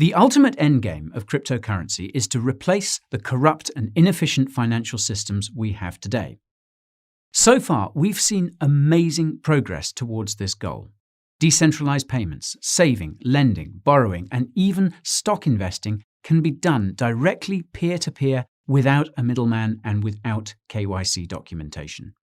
The ultimate endgame of cryptocurrency is to replace the corrupt and inefficient financial systems we have today. So far, we've seen amazing progress towards this goal. Decentralized payments, saving, lending, borrowing, and even stock investing can be done directly peer-to-peer without a middleman and without KYC documentation.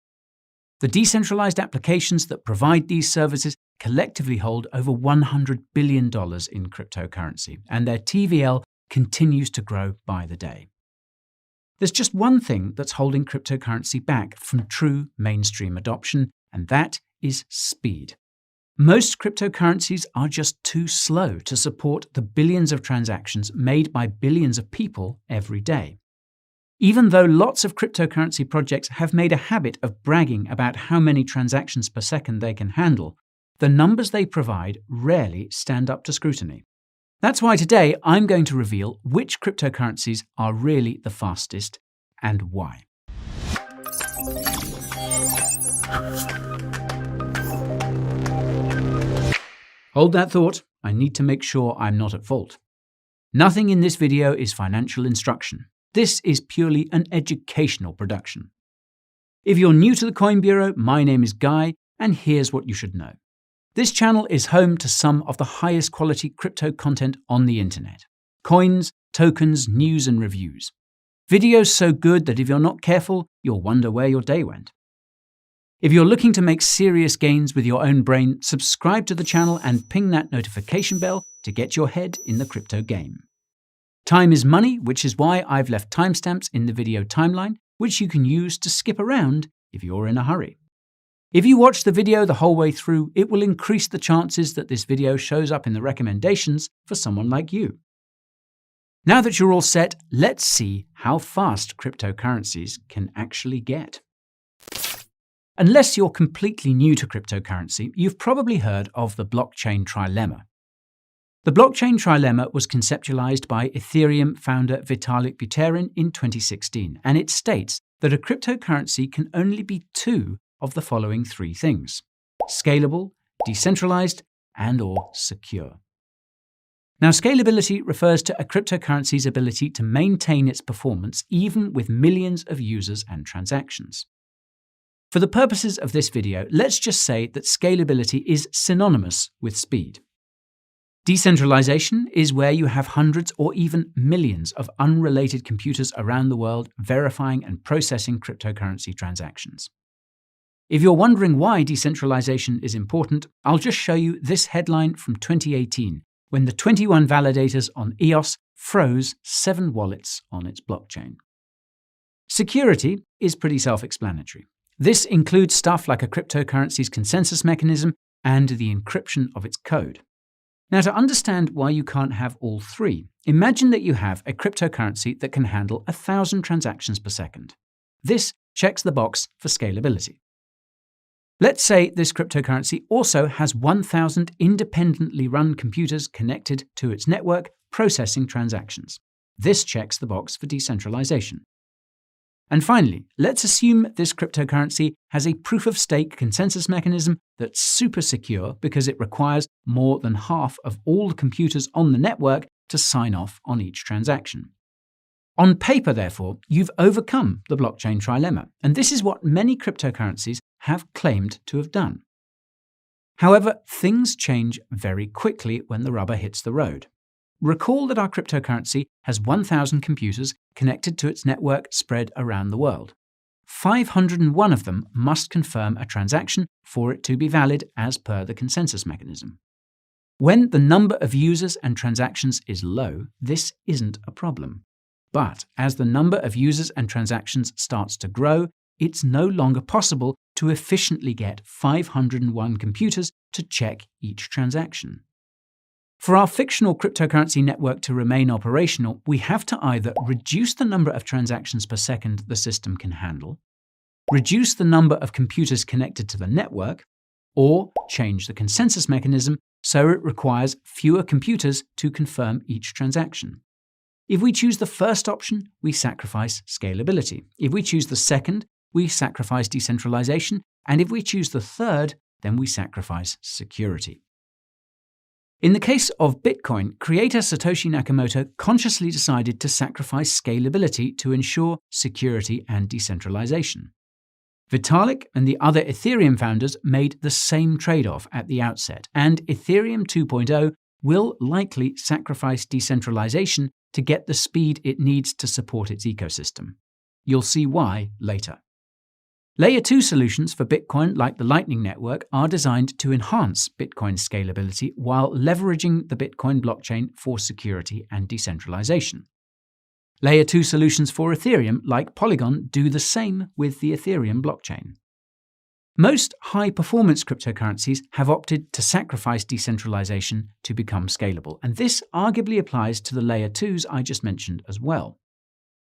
The decentralized applications that provide these services collectively hold over $100 billion in cryptocurrency, and their TVL continues to grow by the day. There's just one thing that's holding cryptocurrency back from true mainstream adoption, and that is speed. Most cryptocurrencies are just too slow to support the billions of transactions made by billions of people every day. Even though lots of cryptocurrency projects have made a habit of bragging about how many transactions per second they can handle, the numbers they provide rarely stand up to scrutiny. That's why today I'm going to reveal which cryptocurrencies are really the fastest and why. Hold that thought, I need to make sure I'm not at fault. Nothing in this video is financial instruction. This is purely an educational production. If you're new to the Coin Bureau, my name is Guy, and here's what you should know. This channel is home to some of the highest quality crypto content on the internet. Coins, tokens, news, and reviews. Videos so good that if you're not careful, you'll wonder where your day went. If you're looking to make serious gains with your own brain, subscribe to the channel and ping that notification bell to get your head in the crypto game. Time is money, which is why I've left timestamps in the video timeline, which you can use to skip around if you're in a hurry. If you watch the video the whole way through, it will increase the chances that this video shows up in the recommendations for someone like you. Now that you're all set, let's see how fast cryptocurrencies can actually get. Unless you're completely new to cryptocurrency, you've probably heard of the blockchain trilemma. The blockchain trilemma was conceptualized by Ethereum founder Vitalik Buterin in 2016, and it states that a cryptocurrency can only be two of the following three things: scalable, decentralized, and/or secure. Now, scalability refers to a cryptocurrency's ability to maintain its performance even with millions of users and transactions. For the purposes of this video, let's just say that scalability is synonymous with speed. Decentralization is where you have hundreds or even millions of unrelated computers around the world verifying and processing cryptocurrency transactions. If you're wondering why decentralization is important, I'll just show you this headline from 2018, when the 21 validators on EOS froze 7 wallets on its blockchain. Security is pretty self-explanatory. This includes stuff like a cryptocurrency's consensus mechanism and the encryption of its code. Now, to understand why you can't have all three, imagine that you have a cryptocurrency that can handle 1,000 transactions per second. This checks the box for scalability. Let's say this cryptocurrency also has 1,000 independently run computers connected to its network processing transactions. This checks the box for decentralization. And finally, let's assume this cryptocurrency has a proof-of-stake consensus mechanism that's super secure because it requires more than half of all the computers on the network to sign off on each transaction. On paper, therefore, you've overcome the blockchain trilemma, and this is what many cryptocurrencies have claimed to have done. However, things change very quickly when the rubber hits the road. Recall that our cryptocurrency has 1,000 computers connected to its network spread around the world. 501 of them must confirm a transaction for it to be valid as per the consensus mechanism. When the number of users and transactions is low, this isn't a problem. But as the number of users and transactions starts to grow, it's no longer possible to efficiently get 501 computers to check each transaction. For our fictional cryptocurrency network to remain operational, we have to either reduce the number of transactions per second the system can handle, reduce the number of computers connected to the network, or change the consensus mechanism so it requires fewer computers to confirm each transaction. If we choose the first option, we sacrifice scalability. If we choose the second, we sacrifice decentralization. And if we choose the third, then we sacrifice security. In the case of Bitcoin, creator Satoshi Nakamoto consciously decided to sacrifice scalability to ensure security and decentralization. Vitalik and the other Ethereum founders made the same trade-off at the outset, and Ethereum 2.0 will likely sacrifice decentralization to get the speed it needs to support its ecosystem. You'll see why later. Layer 2 solutions for Bitcoin, like the Lightning Network, are designed to enhance Bitcoin's scalability while leveraging the Bitcoin blockchain for security and decentralization. Layer 2 solutions for Ethereum, like Polygon, do the same with the Ethereum blockchain. Most high-performance cryptocurrencies have opted to sacrifice decentralization to become scalable, and this arguably applies to the Layer 2s I just mentioned as well.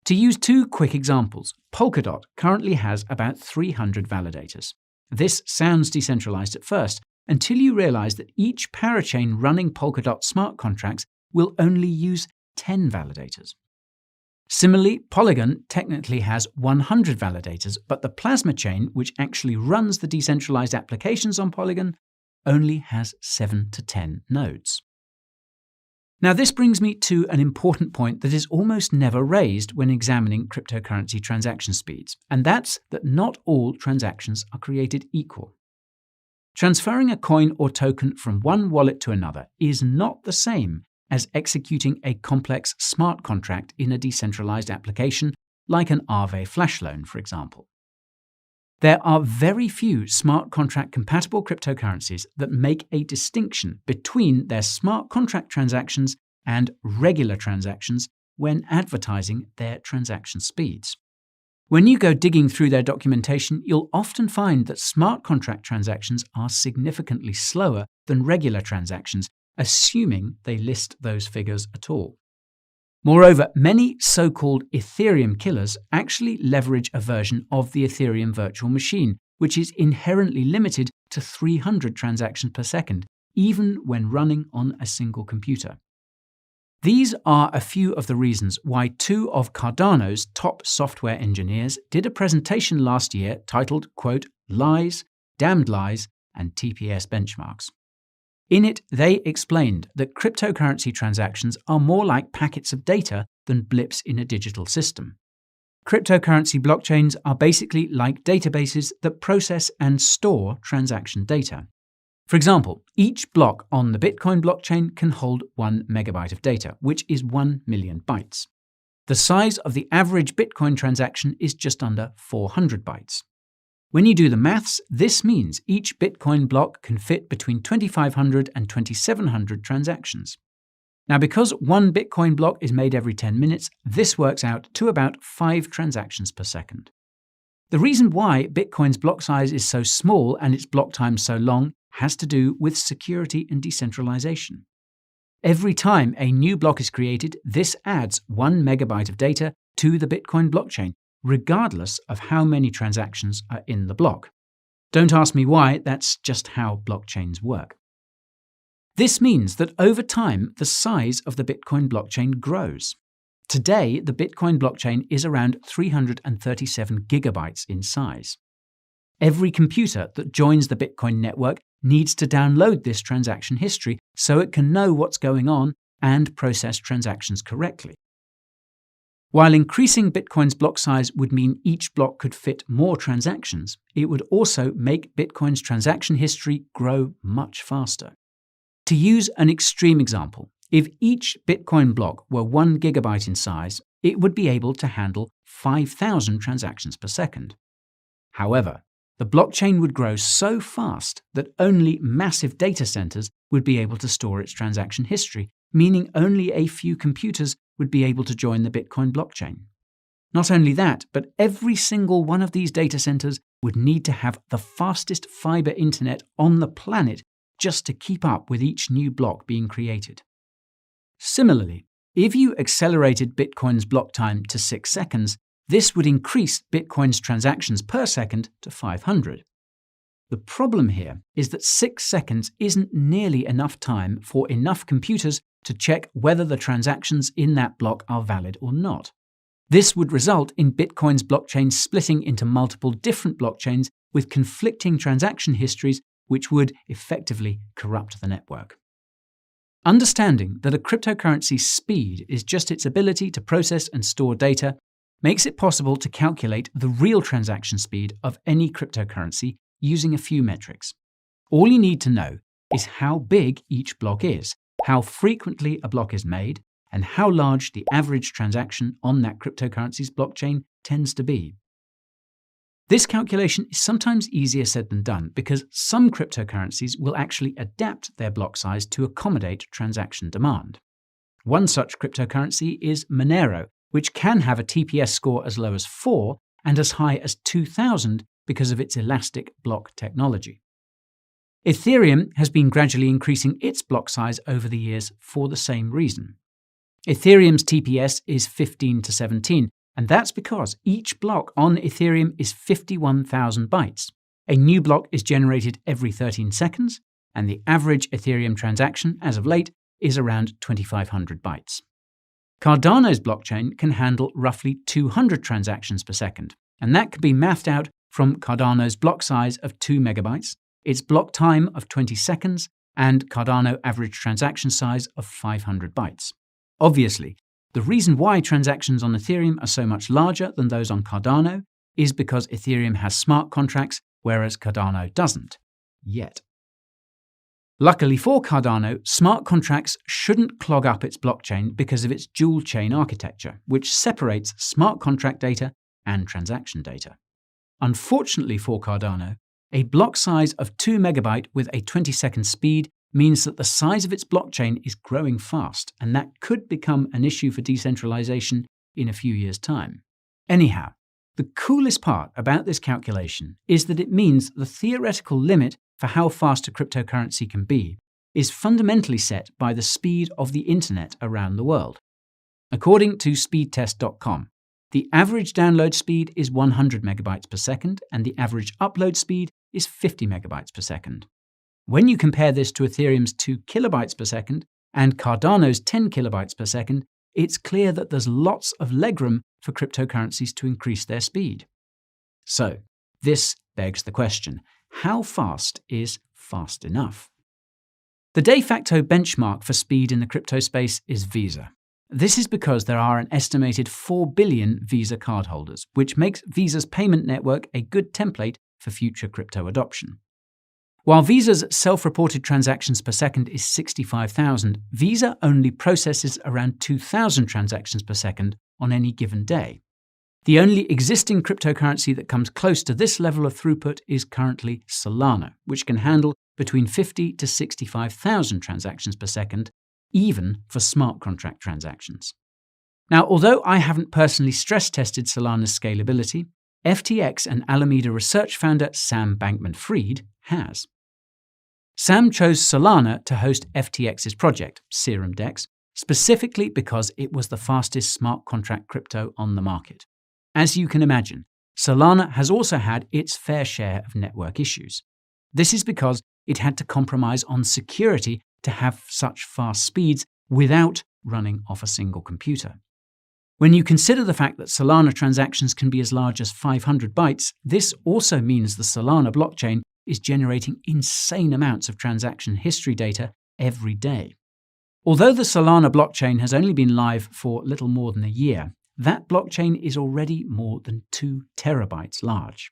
To use two quick examples, Polkadot currently has about 300 validators. This sounds decentralized at first, until you realize that each parachain running Polkadot smart contracts will only use 10 validators. Similarly, Polygon technically has 100 validators, but the plasma chain, which actually runs the decentralized applications on Polygon, only has 7 to 10 nodes. Now, this brings me to an important point that is almost never raised when examining cryptocurrency transaction speeds, and that's that not all transactions are created equal. Transferring a coin or token from one wallet to another is not the same as executing a complex smart contract in a decentralized application like an Aave flash loan, for example. There are very few smart contract compatible cryptocurrencies that make a distinction between their smart contract transactions and regular transactions when advertising their transaction speeds. When you go digging through their documentation, you'll often find that smart contract transactions are significantly slower than regular transactions, assuming they list those figures at all. Moreover, many so-called Ethereum killers actually leverage a version of the Ethereum virtual machine, which is inherently limited to 300 transactions per second, even when running on a single computer. These are a few of the reasons why two of Cardano's top software engineers did a presentation last year titled, quote, Lies, Damned Lies, and TPS Benchmarks. In it, they explained that cryptocurrency transactions are more like packets of data than blips in a digital system. Cryptocurrency blockchains are basically like databases that process and store transaction data. For example, each block on the Bitcoin blockchain can hold 1 megabyte of data, which is 1 million bytes. The size of the average Bitcoin transaction is just under 400 bytes. When you do the maths, this means each Bitcoin block can fit between 2,500 and 2,700 transactions. Now, because one Bitcoin block is made every 10 minutes, this works out to about 5 transactions per second. The reason why Bitcoin's block size is so small and its block time so long has to do with security and decentralization. Every time a new block is created, this adds 1 megabyte of data to the Bitcoin blockchain, regardless of how many transactions are in the block. Don't ask me why, that's just how blockchains work. This means that over time, the size of the Bitcoin blockchain grows. Today, the Bitcoin blockchain is around 337 gigabytes in size. Every computer that joins the Bitcoin network needs to download this transaction history so it can know what's going on and process transactions correctly. While increasing Bitcoin's block size would mean each block could fit more transactions, it would also make Bitcoin's transaction history grow much faster. To use an extreme example, if each Bitcoin block were 1 gigabyte in size, it would be able to handle 5,000 transactions per second. However, the blockchain would grow so fast that only massive data centers would be able to store its transaction history, meaning only a few computers would be able to join the Bitcoin blockchain. Not only that, but every single one of these data centers would need to have the fastest fiber internet on the planet just to keep up with each new block being created. Similarly, if you accelerated Bitcoin's block time to 6 seconds, this would increase Bitcoin's transactions per second to 500. The problem here is that 6 seconds isn't nearly enough time for enough computers to check whether the transactions in that block are valid or not. This would result in Bitcoin's blockchain splitting into multiple different blockchains with conflicting transaction histories, which would effectively corrupt the network. Understanding that a cryptocurrency's speed is just its ability to process and store data makes it possible to calculate the real transaction speed of any cryptocurrency using a few metrics. All you need to know is how big each block is, how frequently a block is made, and how large the average transaction on that cryptocurrency's blockchain tends to be. This calculation is sometimes easier said than done because some cryptocurrencies will actually adapt their block size to accommodate transaction demand. One such cryptocurrency is Monero, which can have a TPS score as low as 4 and as high as 2,000 because of its elastic block technology. Ethereum has been gradually increasing its block size over the years for the same reason. Ethereum's TPS is 15 to 17, and that's because each block on Ethereum is 51,000 bytes. A new block is generated every 13 seconds, and the average Ethereum transaction, as of late, is around 2,500 bytes. Cardano's blockchain can handle roughly 200 transactions per second, and that can be mathed out from Cardano's block size of 2 megabytes, its block time of 20 seconds, and Cardano average transaction size of 500 bytes. Obviously, the reason why transactions on Ethereum are so much larger than those on Cardano is because Ethereum has smart contracts, whereas Cardano doesn't. Yet. Luckily for Cardano, smart contracts shouldn't clog up its blockchain because of its dual-chain architecture, which separates smart contract data and transaction data. Unfortunately for Cardano, a block size of 2 megabyte with a 20-second speed means that the size of its blockchain is growing fast, and that could become an issue for decentralization in a few years' time. Anyhow, the coolest part about this calculation is that it means the theoretical limit for how fast a cryptocurrency can be is fundamentally set by the speed of the internet around the world. According to speedtest.com, the average download speed is 100 megabytes per second, and the average upload speed is 50 megabytes per second. When you compare this to Ethereum's 2 kilobytes per second and Cardano's 10 kilobytes per second, it's clear that there's lots of legroom for cryptocurrencies to increase their speed. So, this begs the question, how fast is fast enough? The de facto benchmark for speed in the crypto space is Visa. This is because there are an estimated 4 billion Visa cardholders, which makes Visa's payment network a good template for future crypto adoption. While Visa's self-reported transactions per second is 65,000, Visa only processes around 2,000 transactions per second on any given day. The only existing cryptocurrency that comes close to this level of throughput is currently Solana, which can handle between 50 to 65,000 transactions per second, even for smart contract transactions. Now, although I haven't personally stress-tested Solana's scalability, FTX and Alameda research founder Sam Bankman-Fried has. Sam chose Solana to host FTX's project, Serum Dex, specifically because it was the fastest smart contract crypto on the market. As you can imagine, Solana has also had its fair share of network issues. This is because it had to compromise on security to have such fast speeds without running off a single computer. When you consider the fact that Solana transactions can be as large as 500 bytes, this also means the Solana blockchain is generating insane amounts of transaction history data every day. Although the Solana blockchain has only been live for little more than a year, that blockchain is already more than 2 terabytes large.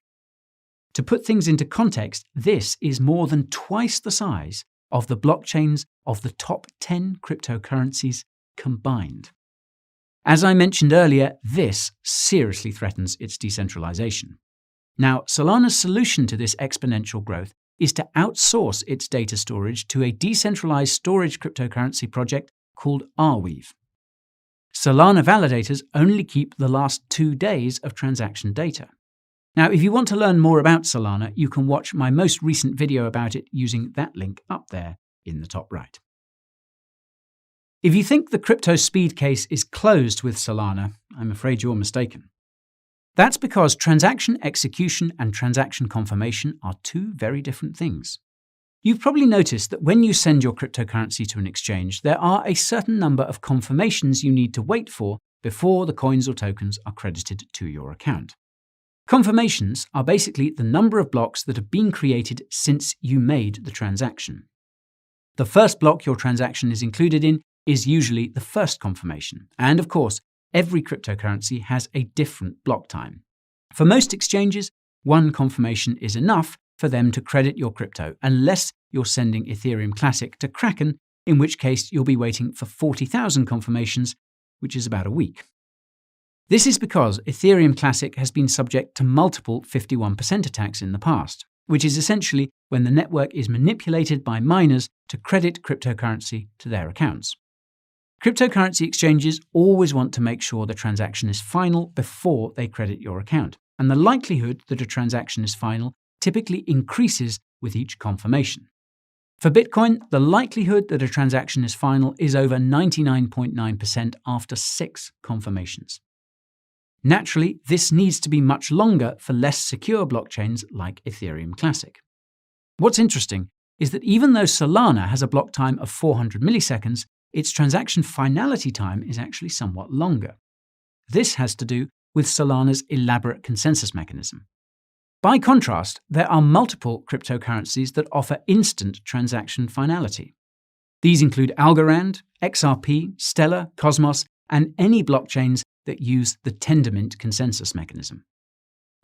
To put things into context, this is more than twice the size of the blockchains of the top 10 cryptocurrencies combined. As I mentioned earlier, this seriously threatens its decentralization. Now, Solana's solution to this exponential growth is to outsource its data storage to a decentralized storage cryptocurrency project called Arweave. Solana validators only keep the last 2 days of transaction data. Now, if you want to learn more about Solana, you can watch my most recent video about it using that link up there in the top right. If you think the crypto speed case is closed with Solana, I'm afraid you're mistaken. That's because transaction execution and transaction confirmation are 2 very different things. You've probably noticed that when you send your cryptocurrency to an exchange, there are a certain number of confirmations you need to wait for before the coins or tokens are credited to your account. Confirmations are basically the number of blocks that have been created since you made the transaction. The first block your transaction is included in is usually the first confirmation. And of course, every cryptocurrency has a different block time. For most exchanges, one confirmation is enough for them to credit your crypto, unless you're sending Ethereum Classic to Kraken, in which case you'll be waiting for 40,000 confirmations, which is about a week. This is because Ethereum Classic has been subject to multiple 51% attacks in the past, which is essentially when the network is manipulated by miners to credit cryptocurrency to their accounts. Cryptocurrency exchanges always want to make sure the transaction is final before they credit your account, and the likelihood that a transaction is final typically increases with each confirmation. For Bitcoin, the likelihood that a transaction is final is over 99.9% after 6 confirmations. Naturally, this needs to be much longer for less secure blockchains like Ethereum Classic. What's interesting is that even though Solana has a block time of 400 milliseconds, its transaction finality time is actually somewhat longer. This has to do with Solana's elaborate consensus mechanism. By contrast, there are multiple cryptocurrencies that offer instant transaction finality. These include Algorand, XRP, Stellar, Cosmos, and any blockchains that use the Tendermint consensus mechanism.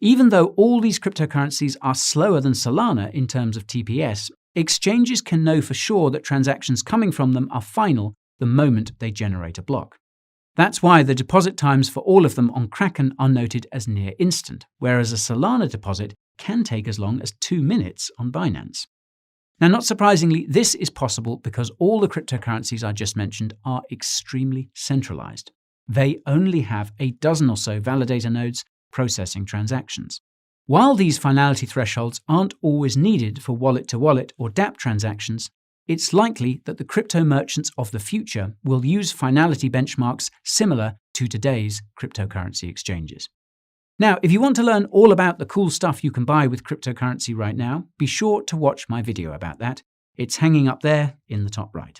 Even though all these cryptocurrencies are slower than Solana in terms of TPS, exchanges can know for sure that transactions coming from them are final the moment they generate a block. That's why the deposit times for all of them on Kraken are noted as near instant, whereas a Solana deposit can take as long as 2 minutes on Binance. Now, not surprisingly, this is possible because all the cryptocurrencies I just mentioned are extremely centralized. They only have a dozen or so validator nodes processing transactions. While these finality thresholds aren't always needed for wallet-to-wallet or dApp transactions, it's likely that the crypto merchants of the future will use finality benchmarks similar to today's cryptocurrency exchanges. Now, if you want to learn all about the cool stuff you can buy with cryptocurrency right now, be sure to watch my video about that. It's hanging up there in the top right.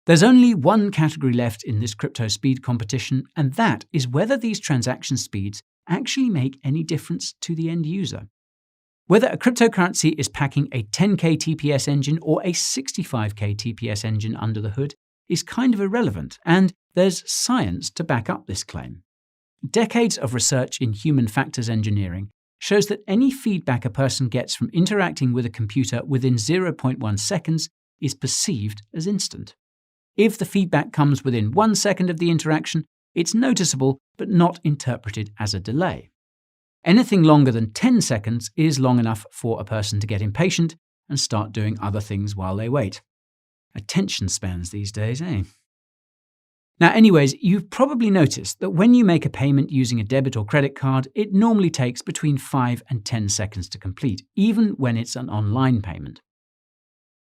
There's only one category left in this crypto speed competition, and that is whether these transaction speeds actually make any difference to the end user. Whether a cryptocurrency is packing a 10K TPS engine or a 65K TPS engine under the hood is kind of irrelevant, and there's science to back up this claim. Decades of research in human factors engineering shows that any feedback a person gets from interacting with a computer within 0.1 seconds is perceived as instant. If the feedback comes within 1 second of the interaction, it's noticeable but not interpreted as a delay. Anything longer than 10 seconds is long enough for a person to get impatient and start doing other things while they wait. Attention spans these days, eh? Now, anyways, you've probably noticed that when you make a payment using a debit or credit card, it normally takes between 5 and 10 seconds to complete, even when it's an online payment.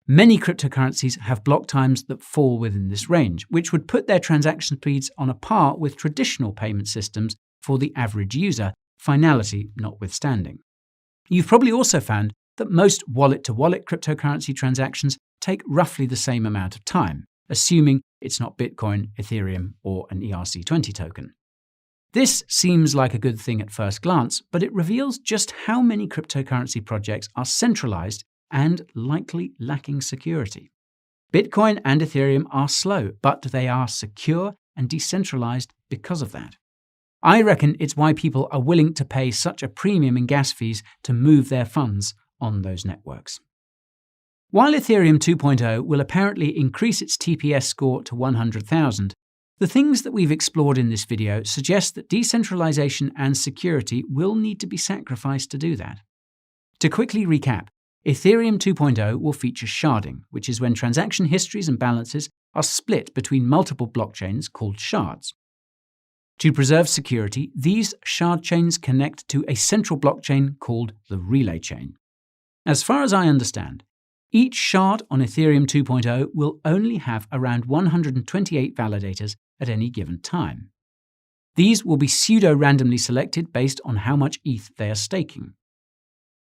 Many cryptocurrencies have block times that fall within this range, which would put their transaction speeds on a par with traditional payment systems for the average user, finality notwithstanding. You've probably also found that most wallet-to-wallet cryptocurrency transactions take roughly the same amount of time, assuming it's not Bitcoin, Ethereum, or an ERC20 token. This seems like a good thing at first glance, but it reveals just how many cryptocurrency projects are centralized and likely lacking security. Bitcoin and Ethereum are slow, but they are secure and decentralized because of that. I reckon it's why people are willing to pay such a premium in gas fees to move their funds on those networks. While Ethereum 2.0 will apparently increase its TPS score to 100,000, the things that we've explored in this video suggest that decentralization and security will need to be sacrificed to do that. To quickly recap, Ethereum 2.0 will feature sharding, which is when transaction histories and balances are split between multiple blockchains called shards. To preserve security, these shard chains connect to a central blockchain called the relay chain. As far as I understand, each shard on Ethereum 2.0 will only have around 128 validators at any given time. These will be pseudo-randomly selected based on how much ETH they are staking.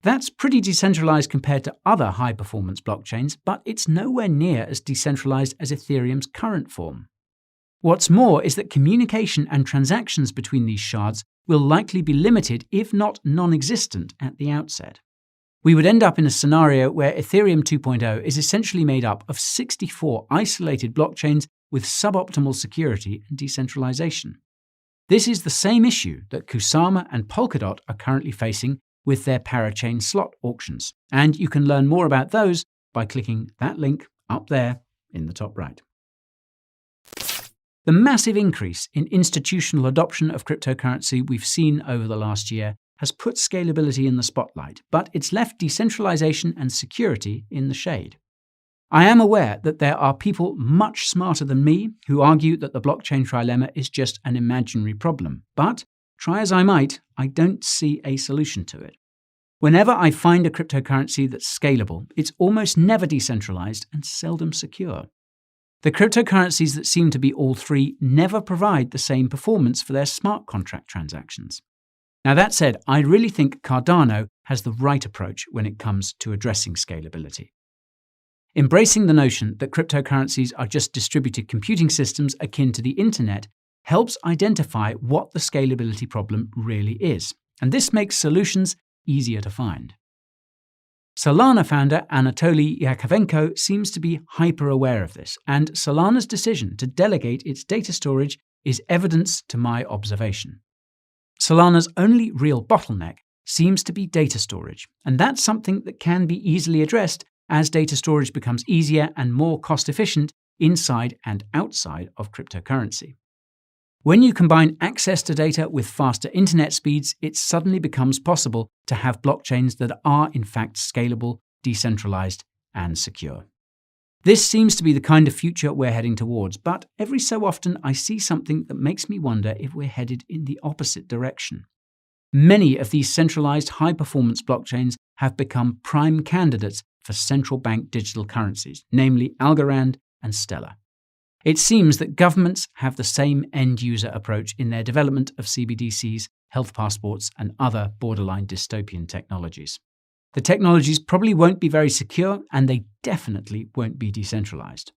That's pretty decentralized compared to other high-performance blockchains, but it's nowhere near as decentralized as Ethereum's current form. What's more is that communication and transactions between these shards will likely be limited, if not non-existent, at the outset. we would end up in a scenario where Ethereum 2.0 is essentially made up of 64 isolated blockchains with suboptimal security and decentralization. This is the same issue that Kusama and Polkadot are currently facing with their parachain slot auctions, and you can learn more about those by clicking that link up there in the top right. The massive increase in institutional adoption of cryptocurrency we've seen over the last year has put scalability in the spotlight, but it's left decentralization and security in the shade. I am aware that there are people much smarter than me who argue that the blockchain trilemma is just an imaginary problem, but try as I might, I don't see a solution to it. Whenever I find a cryptocurrency that's scalable, it's almost never decentralized and seldom secure. The cryptocurrencies that seem to be all three never provide the same performance for their smart contract transactions. Now that said, I really think Cardano has the right approach when it comes to addressing scalability. Embracing the notion that cryptocurrencies are just distributed computing systems akin to the internet helps identify what the scalability problem really is, and this makes solutions easier to find. Solana founder Anatoly Yakovenko seems to be hyper-aware of this, and Solana's decision to delegate its data storage is evidence to my observation. Solana's only real bottleneck seems to be data storage, and that's something that can be easily addressed as data storage becomes easier and more cost-efficient inside and outside of cryptocurrency. When you combine access to data with faster internet speeds, it suddenly becomes possible to have blockchains that are in fact scalable, decentralized, and secure. This seems to be the kind of future we're heading towards, but every so often I see something that makes me wonder if we're headed in the opposite direction. Many of these centralized high-performance blockchains have become prime candidates for central bank digital currencies, namely Algorand and Stellar. It seems that governments have the same end-user approach in their development of CBDCs, health passports, and other borderline dystopian technologies. The technologies probably won't be very secure, and they definitely won't be decentralized.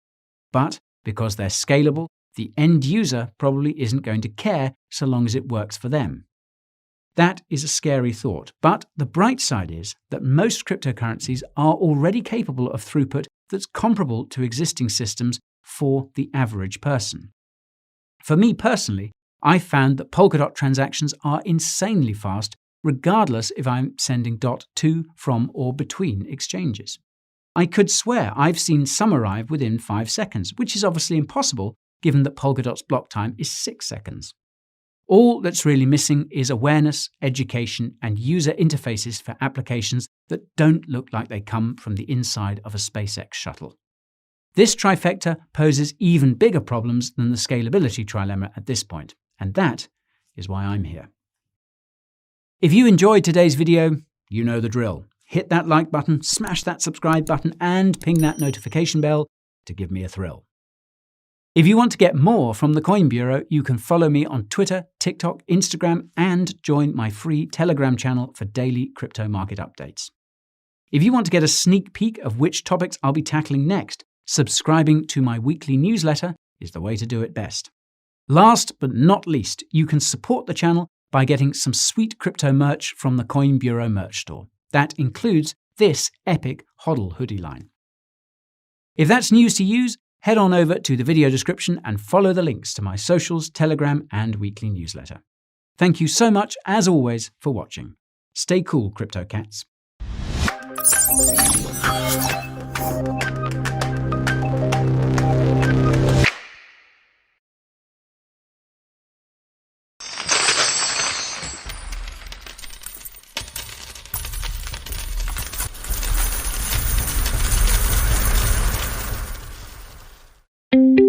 But because they're scalable, the end user probably isn't going to care so long as it works for them. That is a scary thought, but the bright side is that most cryptocurrencies are already capable of throughput that's comparable to existing systems for the average person. For me personally, I found that Polkadot transactions are insanely fast, regardless if I'm sending DOT to, from, or between exchanges. I could swear I've seen some arrive within 5 seconds, which is obviously impossible given that Polkadot's block time is 6 seconds. All that's really missing is awareness, education, and user interfaces for applications that don't look like they come from the inside of a SpaceX shuttle. This trifecta poses even bigger problems than the scalability trilemma at this point, and that is why I'm here. If you enjoyed today's video, you know the drill. Hit that like button, smash that subscribe button, and ping that notification bell to give me a thrill. If you want to get more from the Coin Bureau, you can follow me on Twitter, TikTok, Instagram, and join my free Telegram channel for daily crypto market updates. If you want to get a sneak peek of which topics I'll be tackling next, subscribing to my weekly newsletter is the way to do it best. Last but not least, you can support the channel by getting some sweet crypto merch from the Coin Bureau merch store. That includes this epic HODL hoodie line. If that's news to use, head on over to the video description and follow the links to my socials, Telegram, and weekly newsletter. Thank you so much, as always, for watching. Stay cool, Crypto Cats. Thank you.